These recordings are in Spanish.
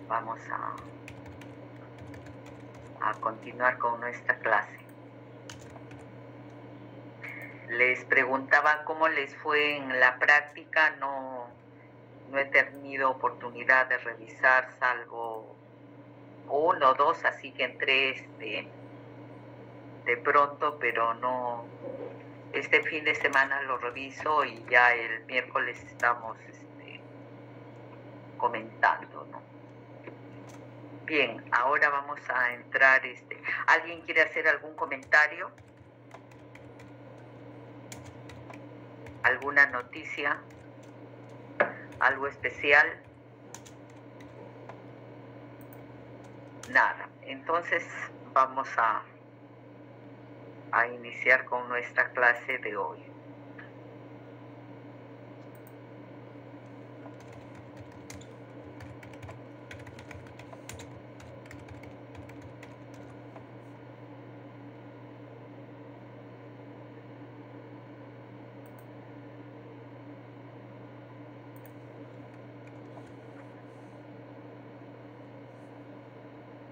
Vamos a continuar con nuestra clase. Les preguntaba cómo les fue en la práctica. No he tenido oportunidad de revisar, salvo 1 o 2, así que entré de pronto, pero no. Este fin de semana lo reviso y ya el miércoles estamos comentando, ¿no? Bien, ahora vamos a entrar. ¿Alguien quiere hacer algún comentario? ¿Alguna noticia? ¿Algo especial? Nada. Entonces vamos a iniciar con nuestra clase de hoy.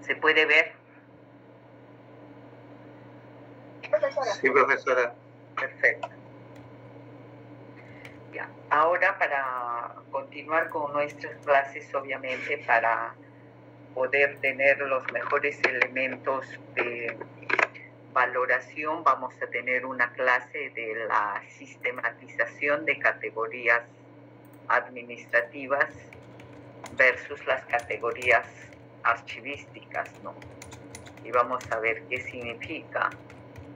¿Se puede ver? Sí, profesora. Perfecto. Ya. Ahora, para continuar con nuestras clases, obviamente, para poder tener los mejores elementos de valoración, vamos a tener una clase de la sistematización de categorías administrativas versus las categorías archivísticas, ¿no? Y vamos a ver qué significa.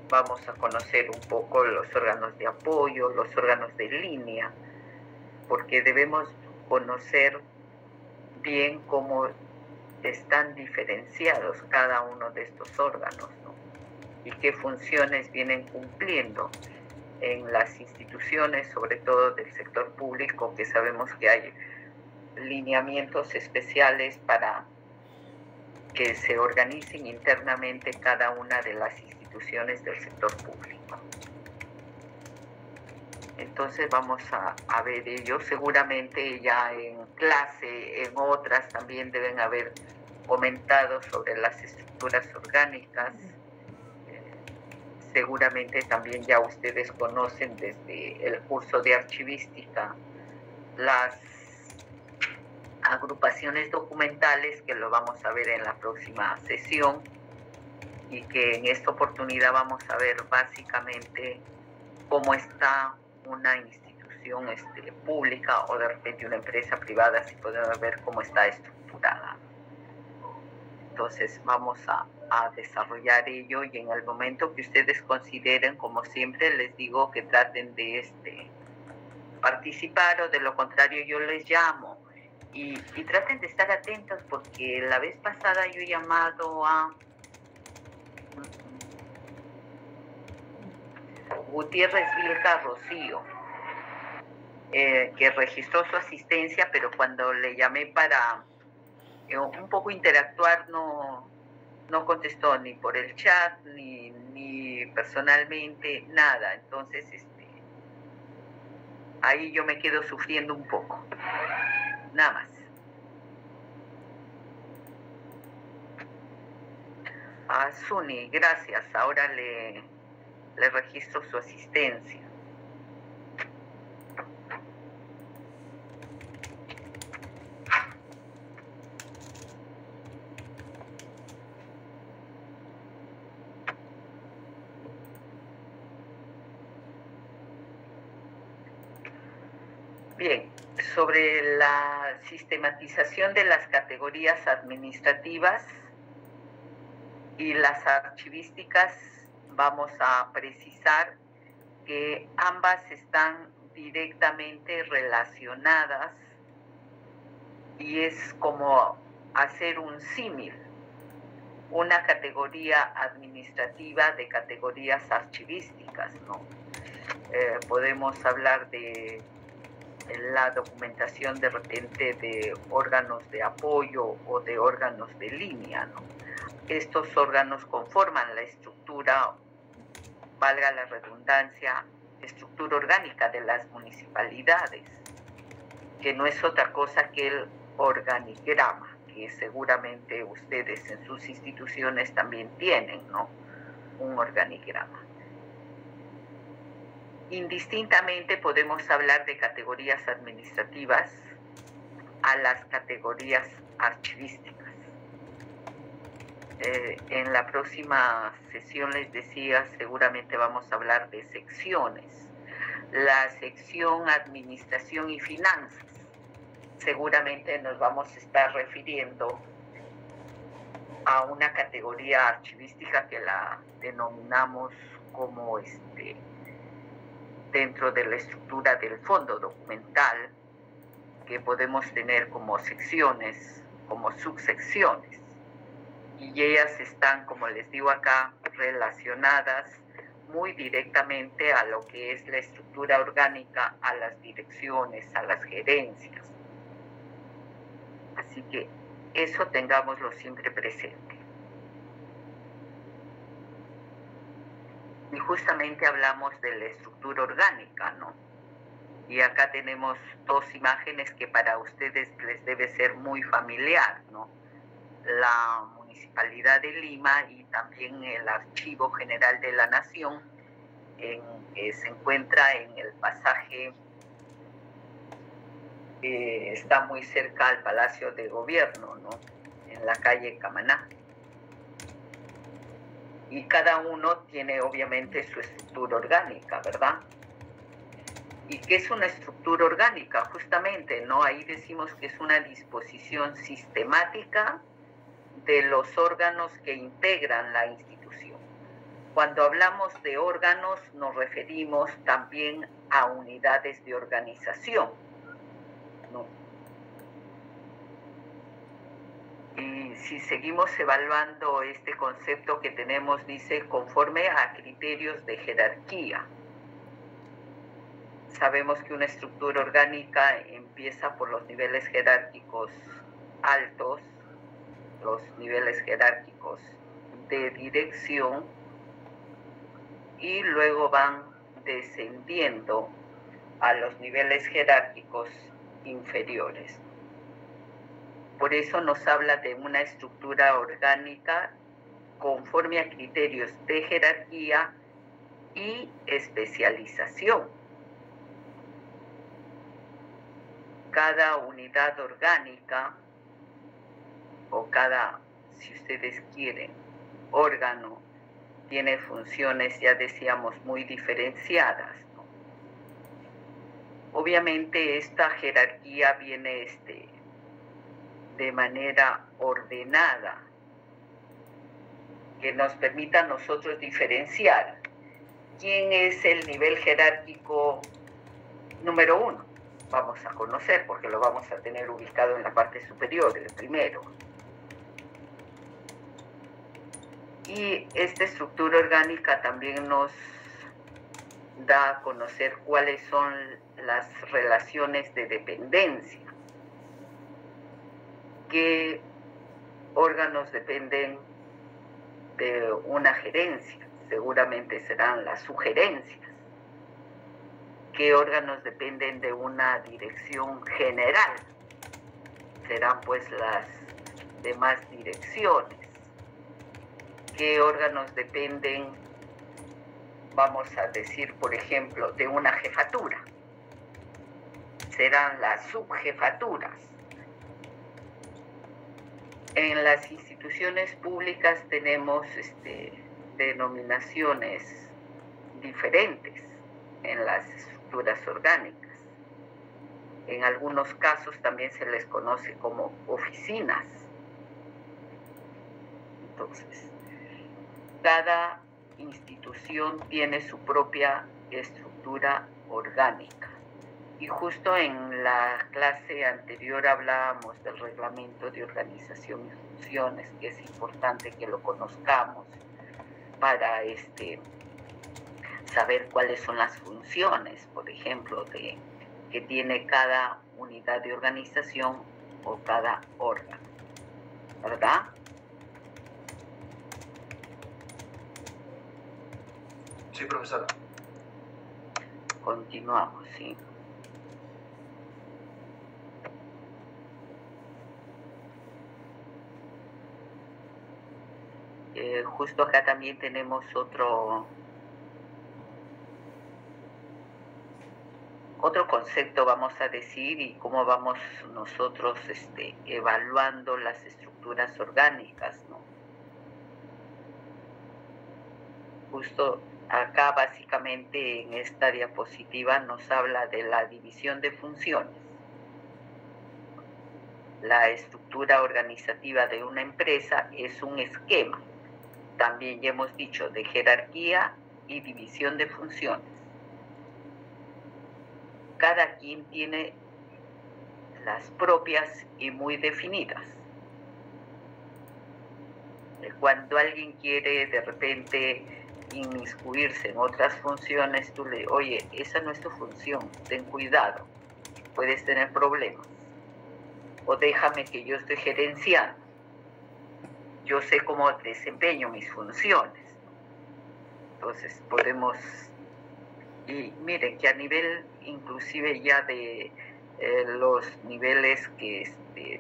Vamos a conocer un poco los órganos de apoyo, los órganos de línea, porque debemos conocer bien cómo están diferenciados cada uno de estos órganos, ¿no? Y qué funciones vienen cumpliendo en las instituciones, sobre todo del sector público, que sabemos que hay lineamientos especiales para que se organicen internamente cada una de las instituciones del sector público. Entonces vamos a ver ello. Seguramente ya en clase, en otras también deben haber comentado sobre las estructuras orgánicas. Seguramente también ya ustedes conocen desde el curso de archivística las agrupaciones documentales, que lo vamos a ver en la próxima sesión, y que en esta oportunidad vamos a ver básicamente cómo está una institución pública o de repente una empresa privada, si podemos ver cómo está estructurada. Entonces vamos a desarrollar ello, y en el momento que ustedes consideren, como siempre les digo, que traten de participar, o de lo contrario yo les llamo. Y traten de estar atentos, porque la vez pasada yo he llamado a Gutiérrez Vilca Rocío, que registró su asistencia, pero cuando le llamé para un poco interactuar, no contestó ni por el chat, ni personalmente, nada. Entonces, ahí yo me quedo sufriendo un poco. Nada más. Suni, gracias. Ahora le registro su asistencia. Bien, sobre la sistematización de las categorías administrativas y las archivísticas, vamos a precisar que ambas están directamente relacionadas, y es como hacer un símil, una categoría administrativa de categorías archivísticas, ¿no? Podemos hablar de la documentación de repente de órganos de apoyo o de órganos de línea, ¿no? Estos órganos conforman la estructura, valga la redundancia, estructura orgánica de las municipalidades, que no es otra cosa que el organigrama, que seguramente ustedes en sus instituciones también tienen, ¿no? Un organigrama. Indistintamente podemos hablar de categorías administrativas a las categorías archivísticas. En la próxima sesión les decía, seguramente vamos a hablar de secciones. La sección Administración y Finanzas, seguramente nos vamos a estar refiriendo a una categoría archivística que la denominamos como dentro de la estructura del fondo documental, que podemos tener como secciones, como subsecciones. Y ellas están, como les digo acá, relacionadas muy directamente a lo que es la estructura orgánica, a las direcciones, a las gerencias. Así que eso tengámoslo siempre presente. Y justamente hablamos de la estructura orgánica, ¿no? Y acá tenemos dos imágenes que para ustedes les debe ser muy familiar, ¿no? La Municipalidad de Lima y también el Archivo General de la Nación, que se encuentra en el pasaje que está muy cerca al Palacio de Gobierno, ¿no? En la calle Camaná. Y cada uno tiene obviamente su estructura orgánica, ¿verdad? ¿Y qué es una estructura orgánica? Justamente, ¿no? Ahí decimos que es una disposición sistemática de los órganos que integran la institución. Cuando hablamos de órganos nos referimos también a unidades de organización, ¿no? Y si seguimos evaluando este concepto que tenemos, dice conforme a criterios de jerarquía. Sabemos que una estructura orgánica empieza por los niveles jerárquicos altos, los niveles jerárquicos de dirección, y luego van descendiendo a los niveles jerárquicos inferiores. Por eso nos habla de una estructura orgánica conforme a criterios de jerarquía y especialización. Cada unidad orgánica o cada, si ustedes quieren, órgano tiene funciones, ya decíamos, muy diferenciadas, ¿no? Obviamente esta jerarquía viene de manera ordenada, que nos permita a nosotros diferenciar quién es el nivel jerárquico número 1. Vamos a conocer porque lo vamos a tener ubicado en la parte superior, el primero. Y esta estructura orgánica también nos da a conocer cuáles son las relaciones de dependencia. ¿Qué órganos dependen de una gerencia? Seguramente serán las sugerencias. ¿Qué órganos dependen de una dirección general? Serán pues las demás direcciones. ¿Qué órganos dependen, vamos a decir, por ejemplo, de una jefatura? Serán las subjefaturas. En las instituciones públicas tenemos denominaciones diferentes en las estructuras orgánicas. En algunos casos también se les conoce como oficinas. Entonces, cada institución tiene su propia estructura orgánica. Y justo en la clase anterior hablábamos del reglamento de organización y funciones, que es importante que lo conozcamos para saber cuáles son las funciones, por ejemplo, que tiene cada unidad de organización o cada órgano, ¿verdad? Sí, profesora. Continuamos, sí. Justo acá también tenemos otro concepto, vamos a decir, y cómo vamos nosotros evaluando las estructuras orgánicas, ¿no? Justo acá básicamente en esta diapositiva nos habla de la división de funciones. La estructura organizativa de una empresa es un esquema, también ya hemos dicho, de jerarquía y división de funciones. Cada quien tiene las propias y muy definidas. Cuando alguien quiere de repente inmiscuirse en otras funciones, tú le, oye, esa no es tu función, ten cuidado, puedes tener problemas. O déjame que yo estoy gerenciando, yo sé cómo desempeño mis funciones. Entonces podemos, y miren que a nivel inclusive ya de los niveles que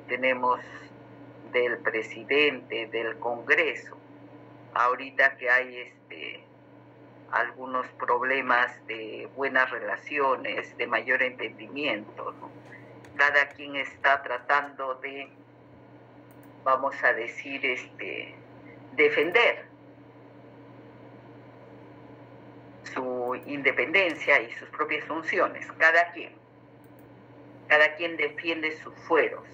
tenemos del presidente, del Congreso, ahorita que hay algunos problemas de buenas relaciones, de mayor entendimiento, ¿no? Cada quien está tratando de, vamos a decir, defender su independencia y sus propias funciones, cada quien defiende sus fueros.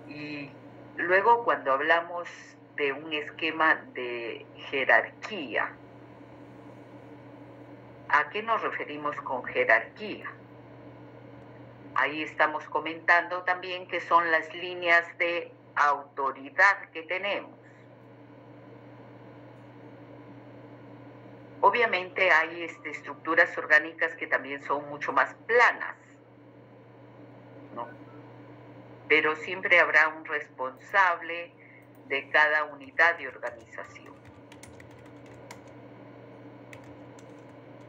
Y luego cuando hablamos de un esquema de jerarquía, ¿a qué nos referimos con jerarquía? Ahí estamos comentando también que son las líneas de autoridad que tenemos. Obviamente hay estructuras orgánicas que también son mucho más planas, ¿no? Pero siempre habrá un responsable de cada unidad de organización.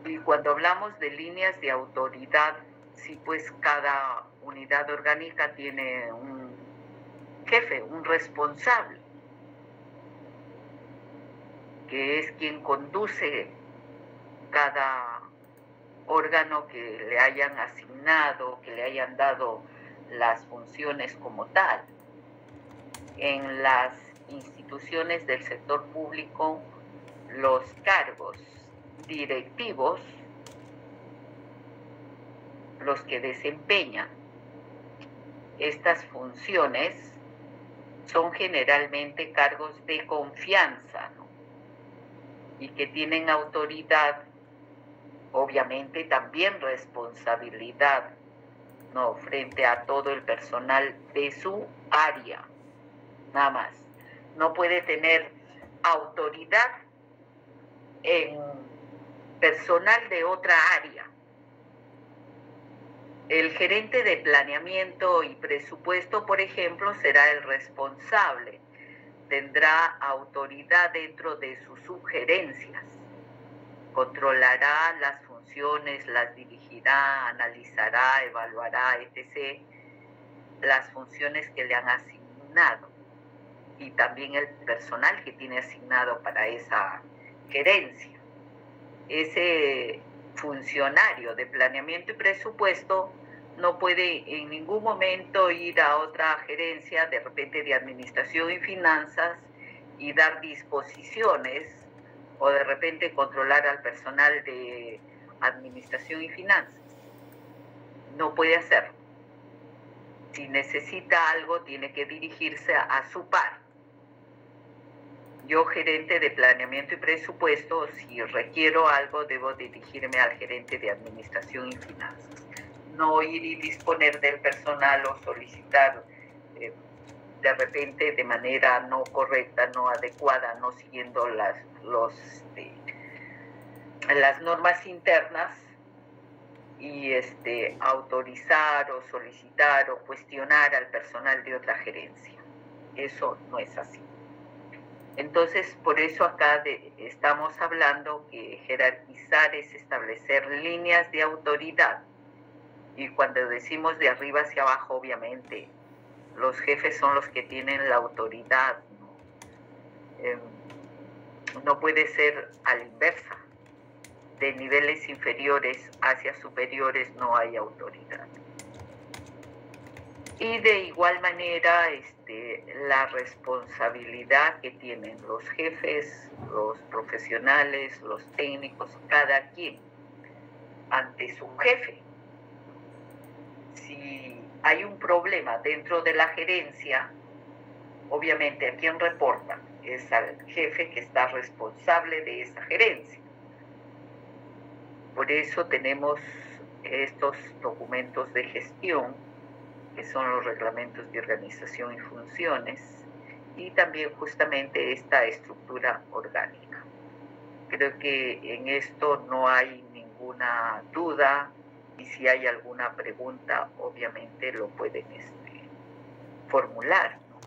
Y cuando hablamos de líneas de autoridad, sí, pues cada unidad orgánica tiene un jefe, un responsable, que es quien conduce cada órgano que le hayan asignado, que le hayan dado las funciones como tal. En las instituciones del sector público, los cargos directivos, los que desempeñan estas funciones, son generalmente cargos de confianza, ¿no? Y que tienen autoridad, obviamente también responsabilidad, ¿no?, frente a todo el personal de su área, nada más. No puede tener autoridad en personal de otra área. El gerente de planeamiento y presupuesto, por ejemplo, será el responsable. Tendrá autoridad dentro de sus sugerencias. Controlará las funciones, las dirigirá, analizará, evaluará, etc. las funciones que le han asignado y también el personal que tiene asignado para esa gerencia. Ese funcionario de planeamiento y presupuesto no puede en ningún momento ir a otra gerencia, de repente de administración y finanzas, y dar disposiciones, o de repente controlar al personal de administración y finanzas. No puede hacerlo. Si necesita algo, tiene que dirigirse a su par. Yo, gerente de planeamiento y presupuesto, si requiero algo, debo dirigirme al gerente de administración y finanzas. No ir y disponer del personal o solicitar de repente de manera no correcta, no adecuada, no siguiendo las normas internas, y autorizar o solicitar o cuestionar al personal de otra gerencia. Eso no es así. Entonces, por eso acá estamos hablando que jerarquizar es establecer líneas de autoridad. Y cuando decimos de arriba hacia abajo, obviamente, los jefes son los que tienen la autoridad, ¿no? No puede ser a la inversa. De niveles inferiores hacia superiores no hay autoridad. Y de igual manera, la responsabilidad que tienen los jefes, los profesionales, los técnicos, cada quien ante su jefe. Si hay un problema dentro de la gerencia, obviamente a quien reporta es al jefe que está responsable de esa gerencia. Por eso tenemos estos documentos de gestión, que son los reglamentos de organización y funciones, y también justamente esta estructura orgánica. Creo que en esto no hay ninguna duda, y si hay alguna pregunta, obviamente lo pueden formular, ¿no?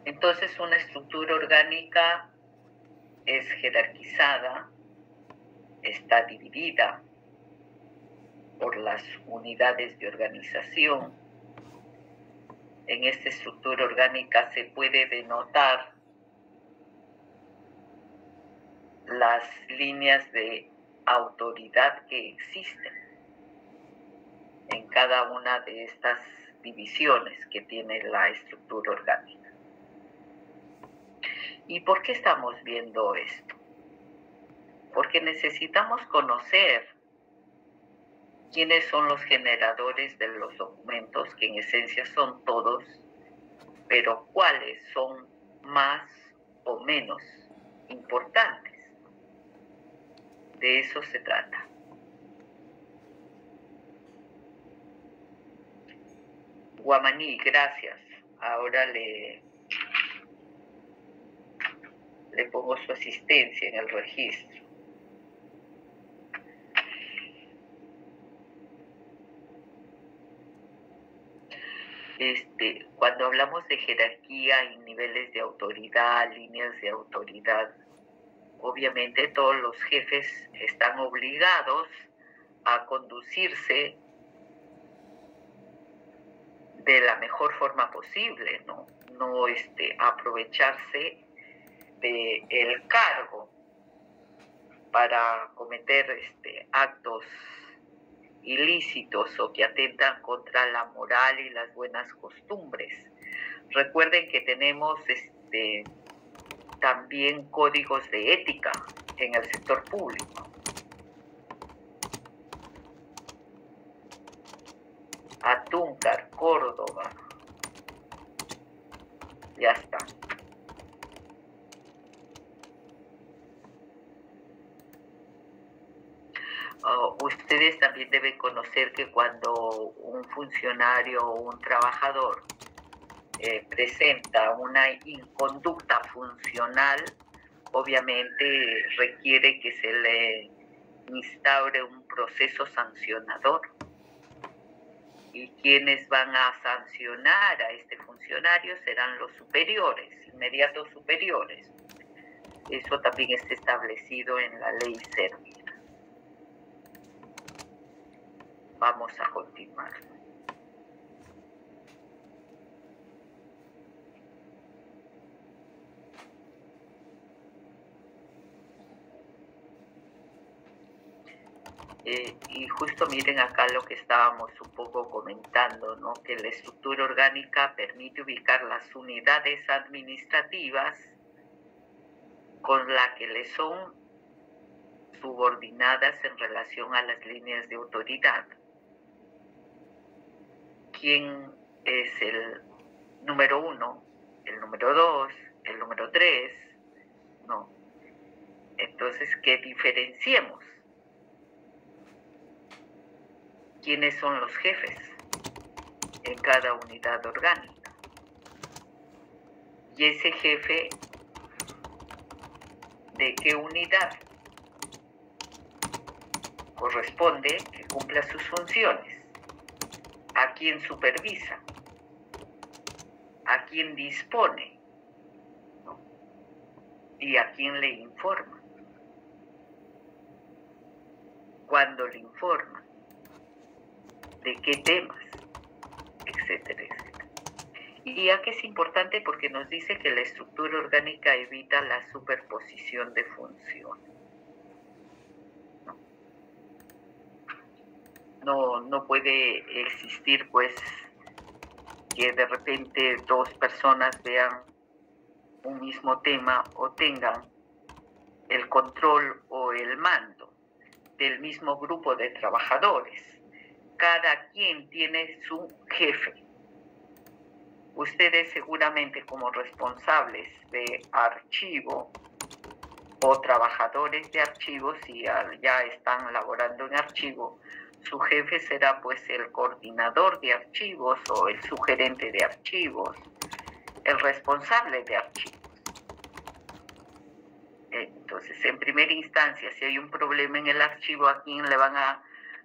Entonces, una estructura orgánica es jerarquizada, está dividida por las unidades de organización. En esta estructura orgánica se puede denotar las líneas de autoridad que existen en cada una de estas divisiones que tiene la estructura orgánica. ¿Y por qué estamos viendo esto? Porque necesitamos conocer quiénes son los generadores de los documentos, que en esencia son todos, pero cuáles son más o menos importantes. De eso se trata. Guamaní, gracias. Ahora le pongo su asistencia en el registro. Cuando hablamos de jerarquía y niveles de autoridad, líneas de autoridad, obviamente todos los jefes están obligados a conducirse de la mejor forma posible, no aprovecharse del cargo para cometer actos ilícitos o que atentan contra la moral y las buenas costumbres. Recuerden que tenemos también códigos de ética en el sector público. Atúncar, Córdoba. Ya está. Ustedes también deben conocer que cuando un funcionario o un trabajador presenta una inconducta funcional, obviamente requiere que se le instaure un proceso sancionador. Y quienes van a sancionar a este funcionario serán los superiores, inmediatos superiores. Eso también está establecido en la ley Servir. Vamos a continuar. Y justo miren acá lo que estábamos un poco comentando, ¿no? Que la estructura orgánica permite ubicar las unidades administrativas con las que le son subordinadas en relación a las líneas de autoridad. ¿Quién es el número 1, el número 2, el número 3? No. Entonces, que diferenciemos quiénes son los jefes en cada unidad orgánica. Y ese jefe, ¿de qué unidad corresponde que cumpla sus funciones? ¿A quién supervisa? ¿A quién dispone? ¿No? ¿Y a quién le informa? ¿Cuándo le informa? ¿De qué temas? etcétera, etcétera. Y ya que es importante porque nos dice que la estructura orgánica evita la superposición de funciones. No puede existir, pues, que de repente dos personas vean un mismo tema o tengan el control o el mando del mismo grupo de trabajadores. Cada quien tiene su jefe. Ustedes seguramente como responsables de archivo o trabajadores de archivos, si ya están laborando en archivo, su jefe será pues el coordinador de archivos o el sugerente de archivos, el responsable de archivos. Entonces, en primera instancia, si hay un problema en el archivo, ¿a quién le van a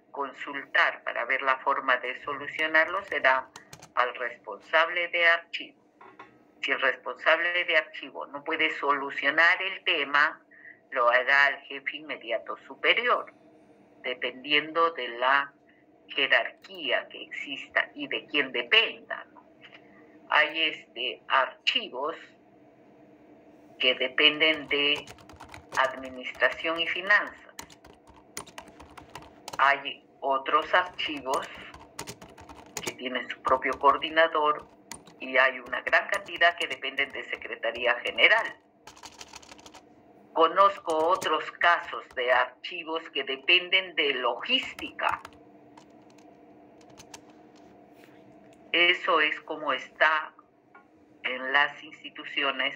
consultar para ver la forma de solucionarlo? Será al responsable de archivo. Si el responsable de archivo no puede solucionar el tema, lo hará al jefe inmediato superior, dependiendo de la jerarquía que exista y de quién dependa, ¿no? Hay archivos que dependen de administración y finanzas. Hay otros archivos que tienen su propio coordinador y hay una gran cantidad que dependen de Secretaría General. Conozco otros casos de archivos que dependen de logística. Eso es como está en las instituciones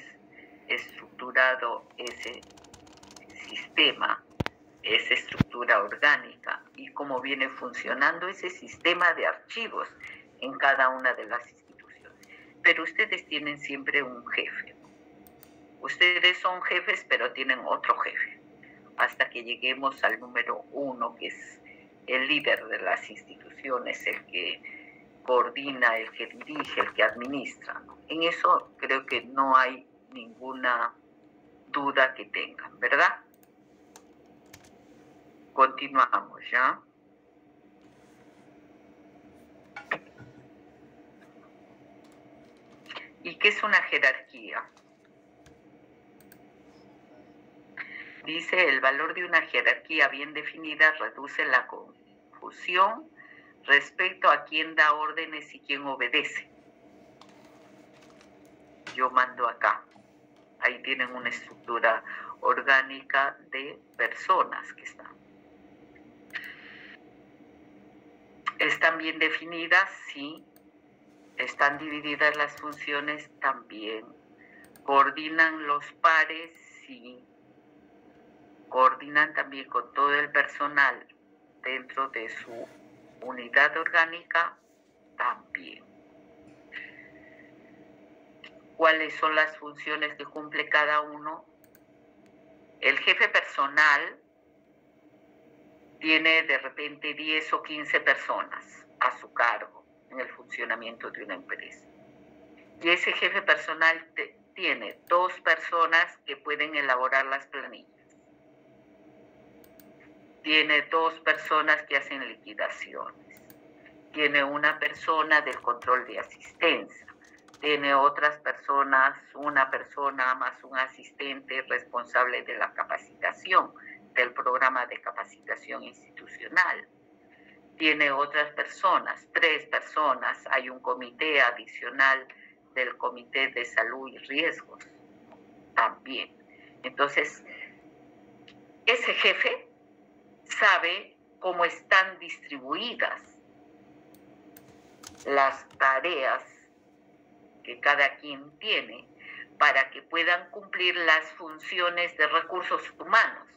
estructurado ese sistema, esa estructura orgánica y cómo viene funcionando ese sistema de archivos en cada una de las instituciones. Pero ustedes tienen siempre un jefe. Ustedes son jefes, pero tienen otro jefe, hasta que lleguemos al número 1, que es el líder de las instituciones, el que coordina, el que dirige, el que administra, ¿no? En eso creo que no hay ninguna duda que tengan, ¿verdad? Continuamos, ¿ya? ¿Y qué es una jerarquía? Dice, el valor de una jerarquía bien definida reduce la confusión respecto a quién da órdenes y quién obedece. Yo mando acá. Ahí tienen una estructura orgánica de personas que están. ¿Están bien definidas? Sí. ¿Están divididas las funciones? También. ¿Coordinan los pares? Sí. ¿Coordinan también con todo el personal dentro de su unidad orgánica? También. ¿Cuáles son las funciones que cumple cada uno? El jefe personal tiene de repente 10 o 15 personas a su cargo en el funcionamiento de una empresa. Y ese jefe personal tiene 2 personas que pueden elaborar las planillas. Tiene 2 personas que hacen liquidaciones. Tiene una persona del control de asistencia. Tiene otras personas, una persona más un asistente responsable de la capacitación, del programa de capacitación institucional. Tiene otras personas, 3 personas. Hay un comité adicional del Comité de Salud y Riesgos también. Entonces, ese jefe sabe cómo están distribuidas las tareas que cada quien tiene para que puedan cumplir las funciones de recursos humanos.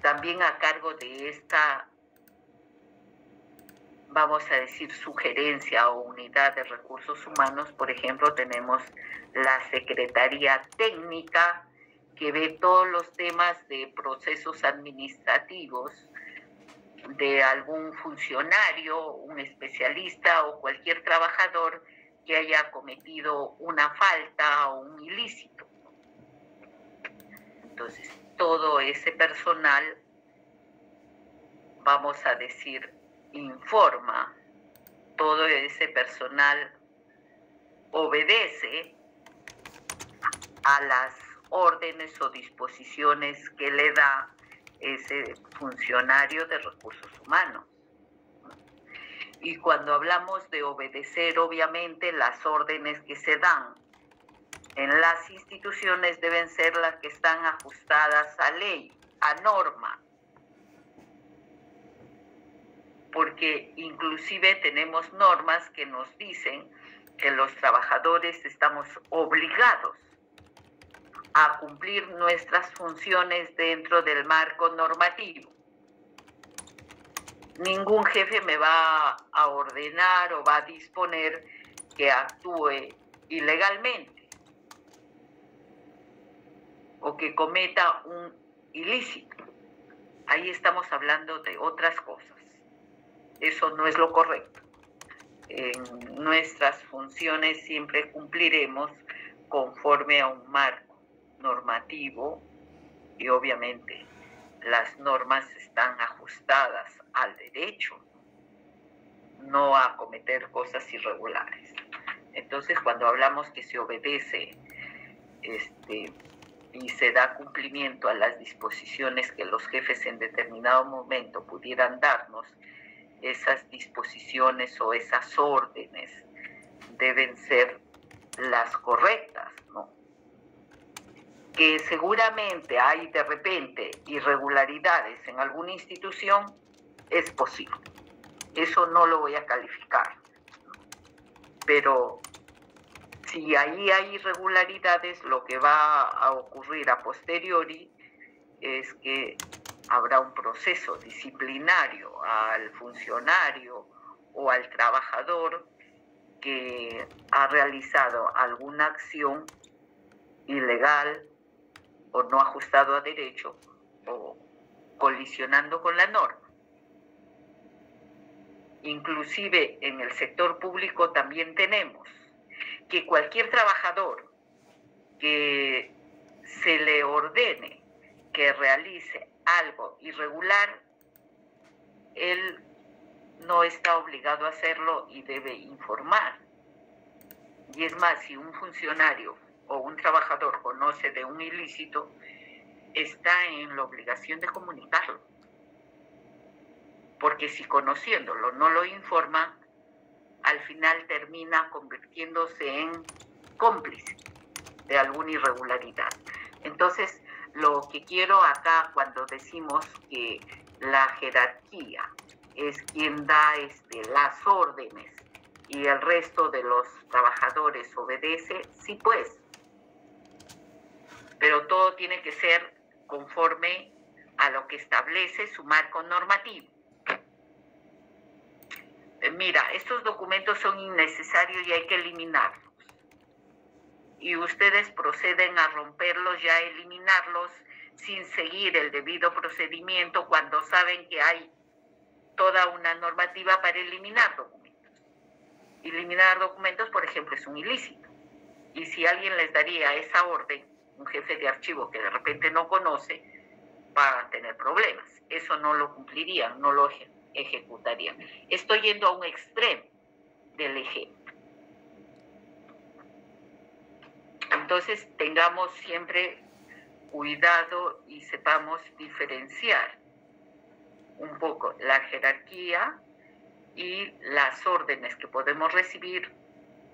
También a cargo de esta, vamos a decir, sugerencia o unidad de recursos humanos, por ejemplo, tenemos la Secretaría Técnica, que ve todos los temas de procesos administrativos de algún funcionario, un especialista o cualquier trabajador que haya cometido una falta o un ilícito. Entonces, todo ese personal vamos a decir, informa, todo ese personal obedece a las órdenes o disposiciones que le da ese funcionario de recursos humanos. Y cuando hablamos de obedecer, obviamente las órdenes que se dan en las instituciones deben ser las que están ajustadas a ley, a norma. Porque inclusive tenemos normas que nos dicen que los trabajadores estamos obligados a cumplir nuestras funciones dentro del marco normativo. Ningún jefe me va a ordenar o va a disponer que actúe ilegalmente o que cometa un ilícito. Ahí estamos hablando de otras cosas. Eso no es lo correcto. En nuestras funciones siempre cumpliremos conforme a un marco normativo y obviamente las normas están ajustadas al derecho, no a cometer cosas irregulares. Entonces, cuando hablamos que se obedece y se da cumplimiento a las disposiciones que los jefes en determinado momento pudieran darnos, esas disposiciones o esas órdenes deben ser las correctas, ¿no? Que seguramente hay de repente irregularidades en alguna institución, es posible. Eso no lo voy a calificar. Pero si ahí hay irregularidades, lo que va a ocurrir a posteriori es que habrá un proceso disciplinario al funcionario o al trabajador que ha realizado alguna acción ilegal o no ajustado a derecho o colisionando con la norma. Inclusive en el sector público también tenemos que cualquier trabajador que se le ordene que realice algo irregular, él no está obligado a hacerlo y debe informar. Y es más, si un funcionario o un trabajador conoce de un ilícito, está en la obligación de comunicarlo. Porque si conociéndolo no lo informa, al final termina convirtiéndose en cómplice de alguna irregularidad. Entonces, lo que quiero acá cuando decimos que la jerarquía es quien da las órdenes y el resto de los trabajadores obedece, sí pues, pero todo tiene que ser conforme a lo que establece su marco normativo. Mira, estos documentos son innecesarios y hay que eliminarlos. Y ustedes proceden a romperlos y a eliminarlos sin seguir el debido procedimiento cuando saben que hay toda una normativa para eliminar documentos. Eliminar documentos, por ejemplo, es un ilícito. Y si alguien les daría esa orden, un jefe de archivo que de repente no conoce, va a tener problemas. Eso no lo cumplirían, no lo ejecutarían. Estoy yendo a un extremo del ejemplo. Entonces, tengamos siempre cuidado y sepamos diferenciar un poco la jerarquía y las órdenes que podemos recibir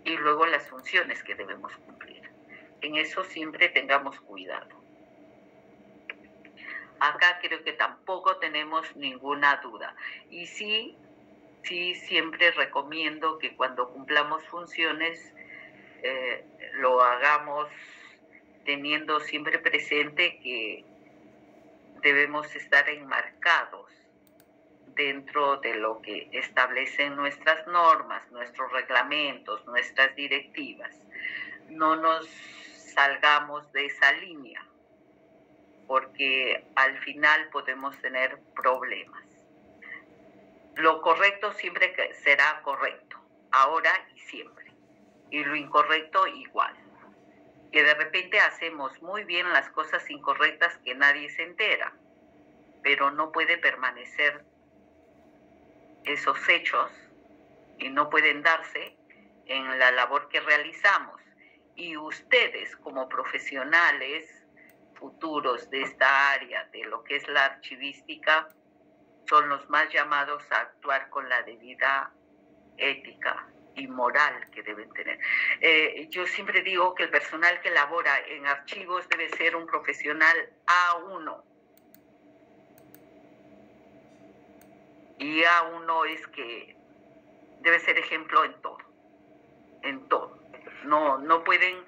y luego las funciones que debemos cumplir. En eso siempre tengamos cuidado. Acá creo que tampoco tenemos ninguna duda. Y sí, siempre recomiendo que cuando cumplamos funciones lo hagamos teniendo siempre presente que debemos estar enmarcados dentro de lo que establecen nuestras normas, nuestros reglamentos, nuestras directivas. No nos salgamos de esa línea, porque al final podemos tener problemas. Lo correcto siempre será correcto, ahora y siempre. Y lo incorrecto igual. Que de repente hacemos muy bien las cosas incorrectas que nadie se entera, pero no puede permanecer esos hechos y no pueden darse en la labor que realizamos. Y ustedes, como profesionales futuros de esta área, de lo que es la archivística, son los más llamados a actuar con la debida ética y moral que deben tener. Yo siempre digo que el personal que labora en archivos debe ser un profesional A1. Y A1 es que debe ser ejemplo en todo. En todo. No pueden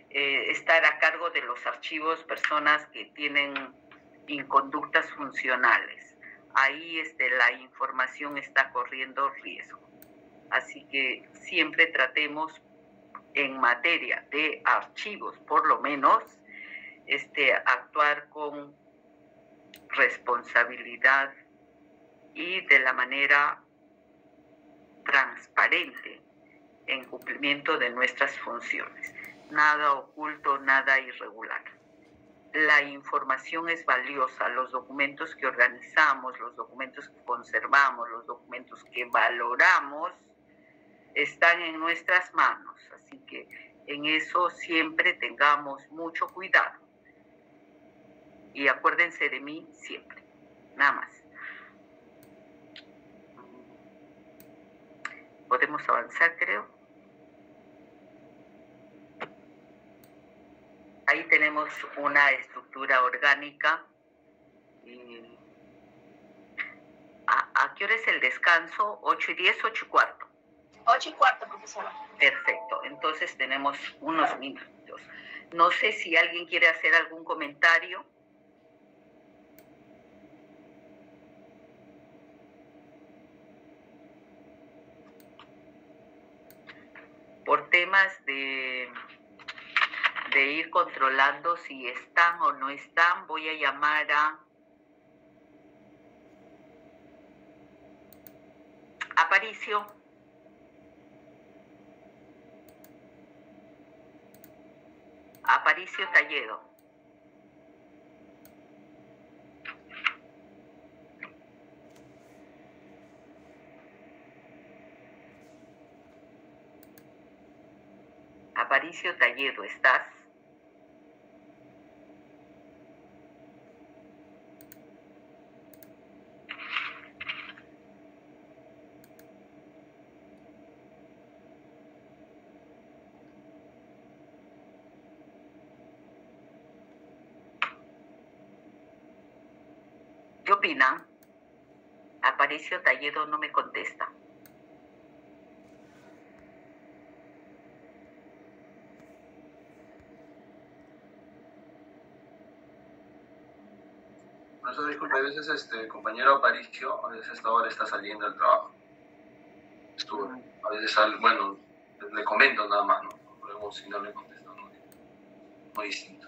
estar a cargo de los archivos personas que tienen inconductas funcionales. Ahí la información está corriendo riesgo. Así que siempre tratemos en materia de archivos, por lo menos, actuar con responsabilidad y de la manera transparente en cumplimiento de nuestras funciones. Nada oculto, nada irregular. La información es valiosa, los documentos que organizamos, los documentos que conservamos, los documentos que valoramos, están en nuestras manos. Así que en eso siempre tengamos mucho cuidado. Y acuérdense de mí siempre. Nada más. Podemos avanzar, creo. Ahí tenemos una estructura orgánica. ¿A qué hora es el descanso? 8:10, 8:15. 8:15, profesora. Perfecto. Entonces tenemos unos minutos. No sé si alguien quiere hacer algún comentario. Por temas de ir controlando si están o no están, voy a llamar a Aparicio. Aparicio Talledo. Aparicio Talledo, ¿estás? ¿Qué opinan? Aparicio Talledo no me contesta. Profesor, disculpe, a veces compañero Aparicio, a veces a esta hora está saliendo del trabajo. A veces bueno, le comento nada más, ¿no? Luego si no le contesto, no, muy distinto.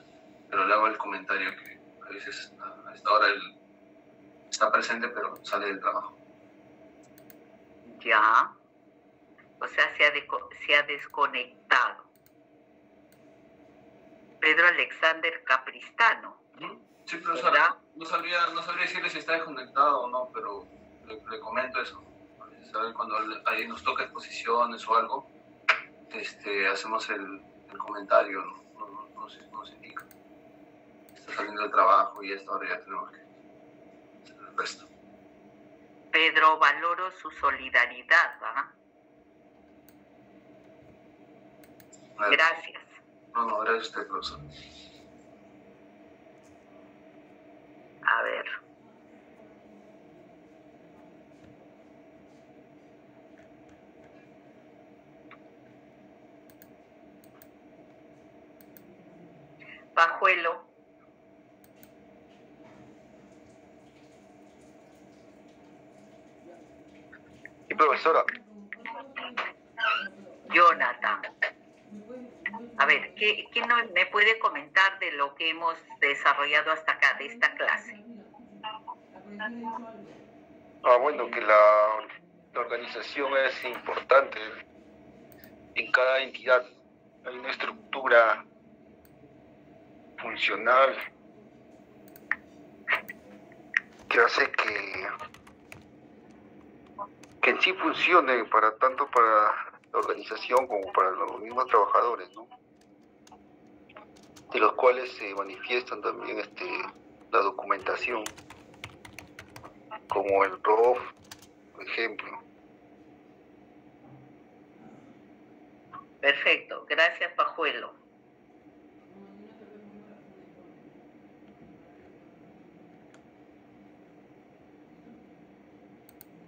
Pero le hago el comentario que a veces a esta hora él está presente, pero sale del trabajo. Ya. O sea, se ha desconectado. Pedro Alexander Capristano. Sí, profesora, no sabría decirle si está desconectado o no, pero le comento eso. A veces, cuando ahí nos toca exposiciones o algo, hacemos el comentario, nos indica. Está saliendo del trabajo y a esta hora ya tenemos que hacer el resto. Pedro, valoro su solidaridad, ¿verdad? Gracias. No, gracias a usted, profesor. A ver. Pajuelo. Sí, profesora. Jonathan. A ver, ¿qué me puede comentar de lo que hemos desarrollado hasta acá, de esta clase? Bueno, que la organización es importante. En cada entidad hay una estructura funcional que hace que que en sí funcione para tanto para la organización como para los mismos trabajadores, ¿no? De los cuales se manifiestan también la documentación, como el ROF, por ejemplo. Perfecto, gracias Pajuelo.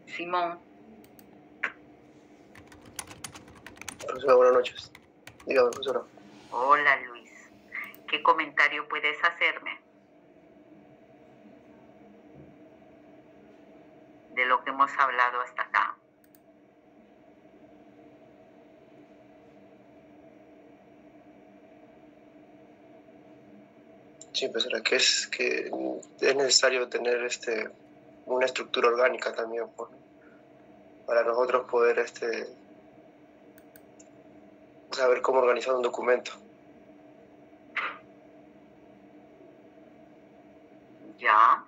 Simón. Profesora, buenas noches. Dígame, profesora. Hola Luis, ¿qué comentario puedes hacerme de lo que hemos hablado hasta acá? Sí, profesora, que es necesario tener una estructura orgánica también, pues, para nosotros poder saber cómo organizar un documento. Ya.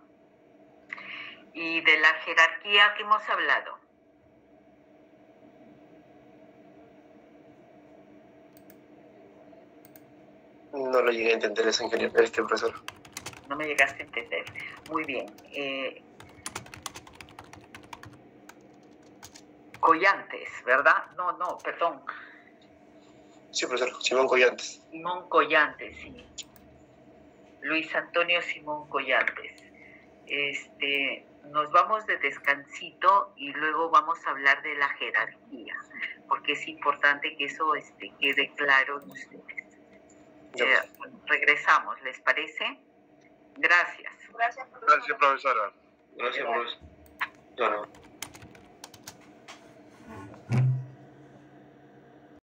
¿Y de la jerarquía que hemos hablado? No lo llegué a entender ese profesor. No me llegaste a entender. Muy bien. Collantes, ¿verdad? No, perdón. Sí, profesor, Simón Collantes. Simón Collantes, sí. Luis Antonio Simón Collantes. Nos vamos de descansito y luego vamos a hablar de la jerarquía, porque es importante que eso quede claro en ustedes. Regresamos, ¿les parece? Gracias. Gracias, profesora. Gracias, profesora. Gracias, profesor.